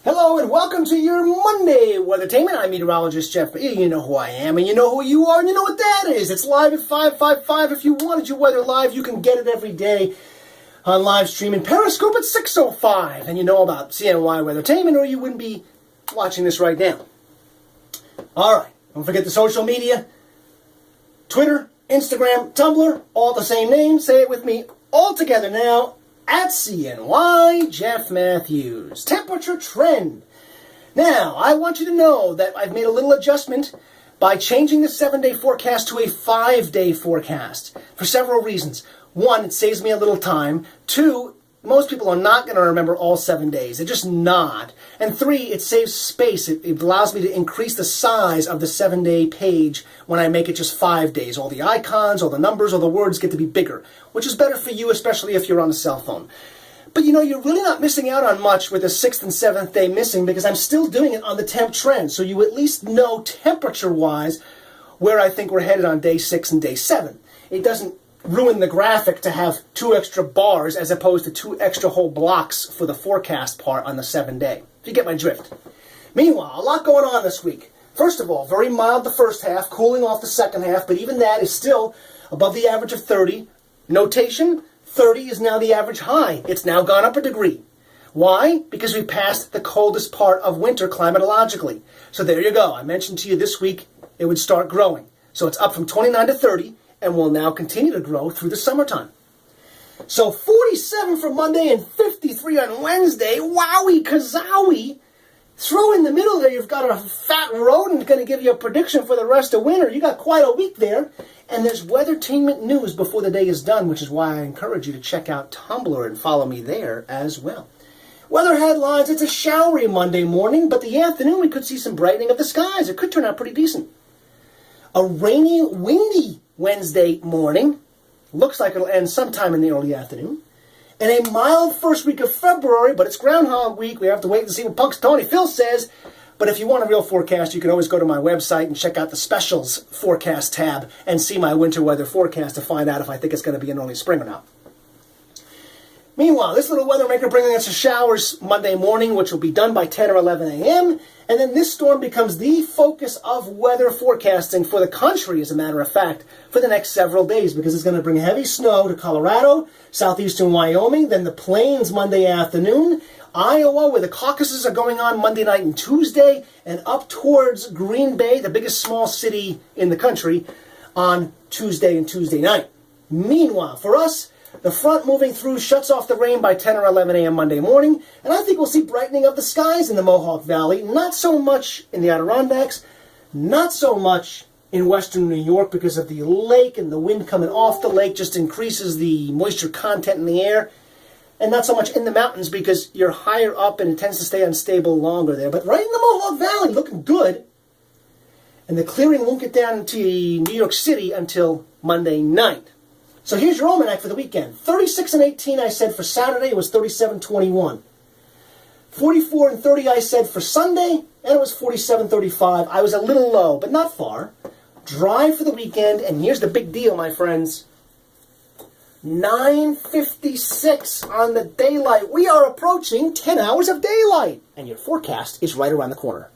Hello and welcome to your Monday Weathertainment. I'm meteorologist Jeff. You know who I am and you know who you are and you know what that is. It's live at 5:55. If you wanted your weather live, you can get it every day on live stream in Periscope at 6:05. And you know about CNY Weathertainment or you wouldn't be watching this right now. Alright, don't forget the social media. Twitter, Instagram, Tumblr, all the same name. Say it with me all together now. At CNY, Jeff Matthews. Temperature trend. Now, I want you to know that I've made a little adjustment by changing the 7-day forecast to a 5-day forecast for several reasons. One, it saves me a little time. Two, most people are not going to remember all 7 days. They're just not. And three, it saves space. It allows me to increase the size of the 7-day page when I make it just 5 days. All the icons, all the numbers, all the words get to be bigger, which is better for you, especially if you're on a cell phone. But you know, you're really not missing out on much with the 6th and 7th day missing because I'm still doing it on the temp trend. So you at least know temperature-wise where I think we're headed on day 6 and day 7. It doesn't ruin the graphic to have 2 extra bars as opposed to 2 extra whole blocks for the forecast part on the 7-day. If you get my drift. Meanwhile, a lot going on this week. First of all, very mild the first half, cooling off the second half, but even that is still above the average of 30. Notation, 30 is now the average high. It's now gone up a degree. Why? Because we passed the coldest part of winter climatologically. So there you go. I mentioned to you this week it would start growing. So it's up from 29 to 30. And will now continue to grow through the summertime. So 47 for Monday and 53 on Wednesday. Wowie kazowie. Throw in the middle there, you've got a fat rodent going to give you a prediction for the rest of winter. You got quite a week there. And there's Weathertainment news before the day is done, which is why I encourage you to check out Tumblr and follow me there as well. Weather headlines, it's a showery Monday morning, but the afternoon we could see some brightening of the skies. It could turn out pretty decent. A rainy, windy Wednesday morning. Looks like it'll end sometime in the early afternoon. And a mild first week of February, but it's Groundhog Week. We have to wait and see what Punxsutawney Phil says. But if you want a real forecast, you can always go to my website and check out the Specials Forecast tab and see my winter weather forecast to find out if I think it's going to be an early spring or not. Meanwhile, this little weather maker bringing us showers Monday morning, which will be done by 10 or 11 a.m., and then this storm becomes the focus of weather forecasting for the country, as a matter of fact, for the next several days, because it's going to bring heavy snow to Colorado, southeastern Wyoming, then the plains Monday afternoon, Iowa, where the caucuses are going on Monday night and Tuesday, and up towards Green Bay, the biggest small city in the country, on Tuesday and Tuesday night. Meanwhile, for us, the front moving through shuts off the rain by 10 or 11 a.m. Monday morning, and I think we'll see brightening of the skies in the Mohawk Valley, not so much in the Adirondacks, not so much in western New York because of the lake and the wind coming off the lake just increases the moisture content in the air, and not so much in the mountains because you're higher up and it tends to stay unstable longer there. But right in the Mohawk Valley, looking good, and the clearing won't get down to New York City until Monday night. So here's your almanac for the weekend. 36 and 18 I said for Saturday, it was 37-21. 44 and 30 I said for Sunday, and it was 47-35. I was a little low, but not far. Dry for the weekend, and here's the big deal, my friends. 9:56 on the daylight. We are approaching 10 hours of daylight, and your forecast is right around the corner.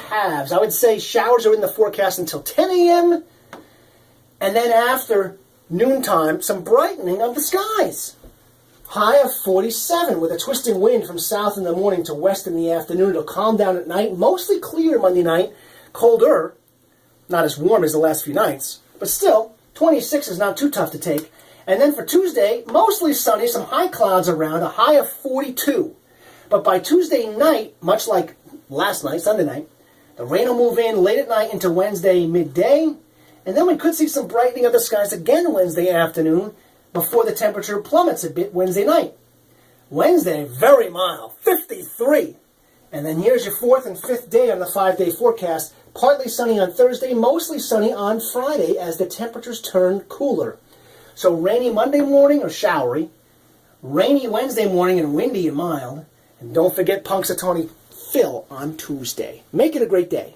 Halves. I would say showers are in the forecast until 10 a.m. and then after noontime, some brightening of the skies. High of 47 with a twisting wind from south in the morning to west in the afternoon. It'll calm down at night. Mostly clear Monday night. Colder. Not as warm as the last few nights. But still, 26 is not too tough to take. And then for Tuesday, mostly sunny. Some high clouds around. A high of 42. But by Tuesday night, much like last night, Sunday night, the rain will move in late at night into Wednesday midday, and then we could see some brightening of the skies again Wednesday afternoon before the temperature plummets a bit Wednesday night. Wednesday, very mild, 53. And then here's your 4th and 5th day on the 5-day forecast. Partly sunny on Thursday, mostly sunny on Friday as the temperatures turn cooler. So rainy Monday morning or showery, rainy Wednesday morning and windy and mild. And don't forget Punxsutawney Phil on Tuesday. Make it a great day.